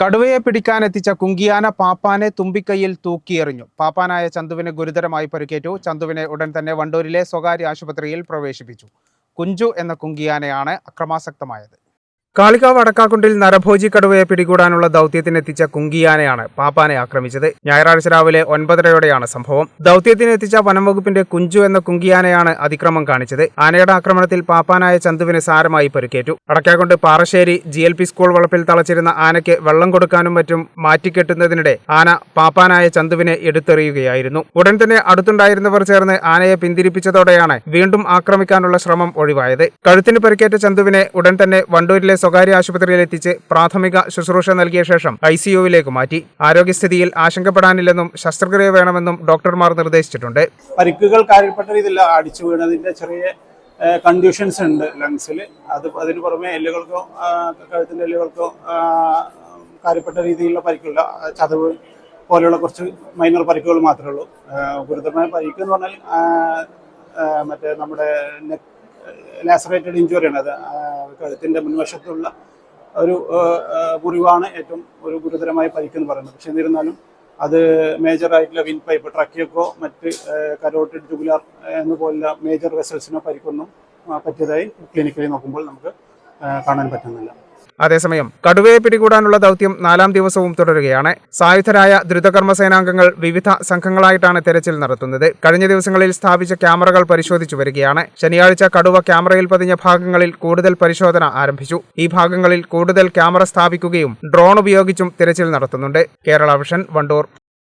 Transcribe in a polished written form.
കടുവയെ പിടിക്കാനെത്തിച്ച കുങ്കിയാന പാപ്പാനെ തുമ്പിക്കൈയിൽ തൂക്കിയെറിഞ്ഞു. പാപ്പാനായ ചന്തുവിന് ഗുരുതരമായി പരിക്കേറ്റു. ചന്തുവിനെ ഉടൻ തന്നെ വണ്ടൂരിലെ സ്വകാര്യ ആശുപത്രിയിൽ പ്രവേശിപ്പിച്ചു. കുഞ്ചു എന്ന കുങ്കിയാനയാണ് അക്രമാസക്തമായത്. കാളികാവ് അടക്കാക്കുണ്ടിൽ നരഭോജി കടുവയെ പിടികൂടാനുള്ള ദൗത്യത്തിനെത്തിച്ച കുങ്കിയാനയാണ് പാപ്പാനെ ആക്രമിച്ചത്. ഞായറാഴ്ച രാവിലെ 9:30യോടെയാണ് സംഭവം. ദൗത്യത്തിനെത്തിച്ച വനംവകുപ്പിന്റെ കുഞ്ചു എന്ന കുങ്കിയാനയാണ് അതിക്രമം കാണിച്ചത്. ആനയുടെ ആക്രമണത്തിൽ പാപ്പാനായ ചന്തുവിന് സാരമായി പരിക്കേറ്റു. അടക്കാക്കുണ്ട് പാറശ്ശേരി GLP സ്കൂൾ വളപ്പിൽ തളച്ചിരുന്ന ആനയ്ക്ക് വെള്ളം കൊടുക്കാനും മറ്റും മാറ്റിക്കെട്ടുന്നതിനിടെ ആന പാപ്പാനായ ചന്തുവിനെ എടുത്തെറിയുകയായിരുന്നു. ഉടൻ തന്നെ അടുത്തുണ്ടായിരുന്നവർ ചേർന്ന് ആനയെ പിന്തിരിപ്പിച്ചതോടെയാണ് വീണ്ടും ആക്രമിക്കാനുള്ള ശ്രമം ഒഴിവായത്. കഴുത്തിന് പരിക്കേറ്റ ചന്തുവിനെ ഉടൻ തന്നെ വണ്ടൂരിലെ സ്വകാര്യ ആശുപത്രിയിൽ എത്തിച്ച് പ്രാഥമിക ശുശ്രൂഷ നൽകിയ ശേഷം ICUവിലേക്ക് മാറ്റി. ആരോഗ്യസ്ഥിതിയിൽ ആശങ്കപ്പെടാനില്ലെന്നും ശസ്ത്രക്രിയ വേണമെന്നും ഡോക്ടർമാർ നിർദ്ദേശിച്ചിട്ടുണ്ട്. പരിക്കുകൾ കാര്യപ്പെട്ട രീതിയിൽ അടിച്ചു വീണതിന്റെ ചെറിയ കൺഡ്യൂഷൻസ് ഉണ്ട് ലങ്സിൽ. അതിന് പുറമെ എല്ലുകൾക്കോ കഴുത്തിന്റെ എല്ലുകൾക്കോ കാര്യപ്പെട്ട രീതിയിലുള്ള പരിക്കുള്ള ചതവ് പോലെയുള്ള കുറച്ച് മൈനർ പരിക്കുകൾ മാത്രമേ ഉള്ളൂ. ഗുരുതരമായ പരിക്ക് എന്ന് പറഞ്ഞാൽ മറ്റേ നമ്മുടെ ലാസറേറ്റഡ് ഇഞ്ചുറിയാണ്. അത് കഴുത്തിൻ്റെ മുൻവശത്തുള്ള ഒരു മുറിവാണ് ഏറ്റവും ഒരു ഗുരുതരമായ പരിക്കെന്ന് പറയുന്നത്. പക്ഷെ എന്നിരുന്നാലും അത് മേജറായിട്ടുള്ള വിൻ പൈപ്പ്, ട്രക്കിയൊക്കെ മറ്റ് കരോട്ടിഡ് ട്യൂബുലാർ എന്നുപോലുള്ള മേജർ വെസൽസിനോ പരിക്കൊന്നും പറ്റിയതായി ക്ലിനിക്കലി നോക്കുമ്പോൾ നമുക്ക് കാണാൻ പറ്റുന്നില്ല. അതേസമയം കടുവയെ പിടികൂടാനുള്ള ദൗത്യം 4ാം ദിവസവും തുടരുകയാണ്. സായുധരായ ദ്രുതകർമ്മ സേനാംഗങ്ങൾ വിവിധ സംഘങ്ങളായിട്ടാണ് തെരച്ചിൽ നടത്തുന്നത്. കഴിഞ്ഞ ദിവസങ്ങളിൽ സ്ഥാപിച്ച ക്യാമറകൾ പരിശോധിച്ചു വരികയാണ്. ശനിയാഴ്ച കടുവ ക്യാമറയിൽ പതിഞ്ഞ ഭാഗങ്ങളിൽ കൂടുതൽ പരിശോധന ആരംഭിച്ചു. ഈ ഭാഗങ്ങളിൽ കൂടുതൽ ക്യാമറ സ്ഥാപിക്കുകയും ഡ്രോൺ ഉപയോഗിച്ചും തെരച്ചിൽ നടത്തുന്നുണ്ട്. കേരള വിഷൻ, വണ്ടൂർ.